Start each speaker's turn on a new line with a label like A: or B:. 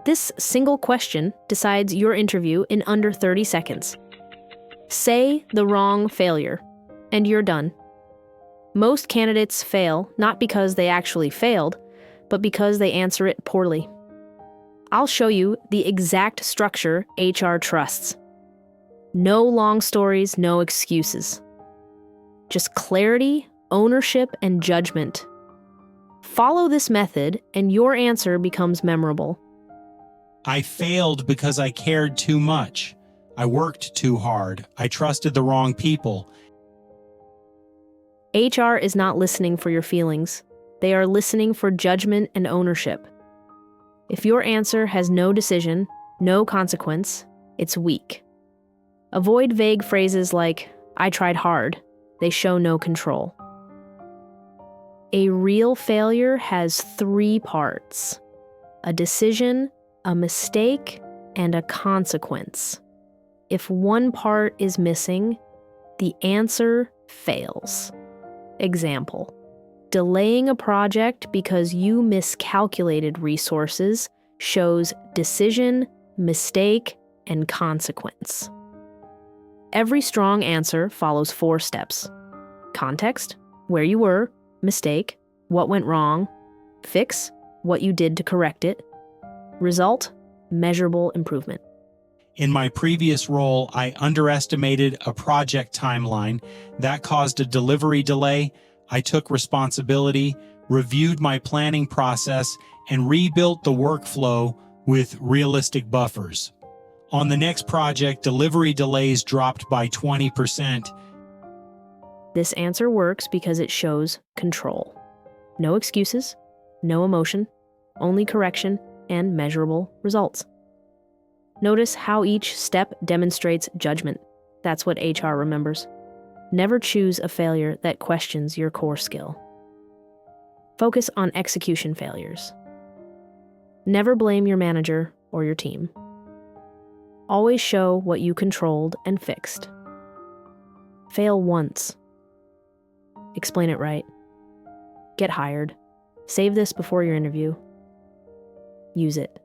A: This single question decides your interview in under 30 seconds. Say the wrong failure, and you're done. Most candidates fail not because they actually failed, but because they answer it poorly. I'll show you the exact structure HR trusts. No long stories, no excuses. Just clarity, ownership, and judgment. Follow this method, and your answer becomes memorable.
B: I failed because I cared too much. I worked too hard. I trusted the wrong people.
A: HR is not listening for your feelings. They are listening for judgment and ownership. If your answer has no decision, no consequence, it's weak. Avoid vague phrases like, I tried hard. They show no control. A real failure has 3 parts: a decision, a mistake, and a consequence. If one part is missing, the answer fails. Example: delaying a project because you miscalculated resources shows decision, mistake, and consequence. Every strong answer follows 4 steps: context, where you were; mistake, what went wrong; fix, what you did to correct it; result, measurable improvement.
B: In my previous role, I underestimated a project timeline. That caused a delivery delay. I took responsibility, reviewed my planning process, and rebuilt the workflow with realistic buffers. On the next project, delivery delays dropped by 20%.
A: This answer works because it shows control. No excuses, no emotion, only correction and measurable results. Notice how each step demonstrates judgment. That's what HR remembers. Never choose a failure that questions your core skill. Focus on execution failures. Never blame your manager or your team. Always show what you controlled and fixed. Fail once. Explain it right. Get hired. Save this before your interview. Use it.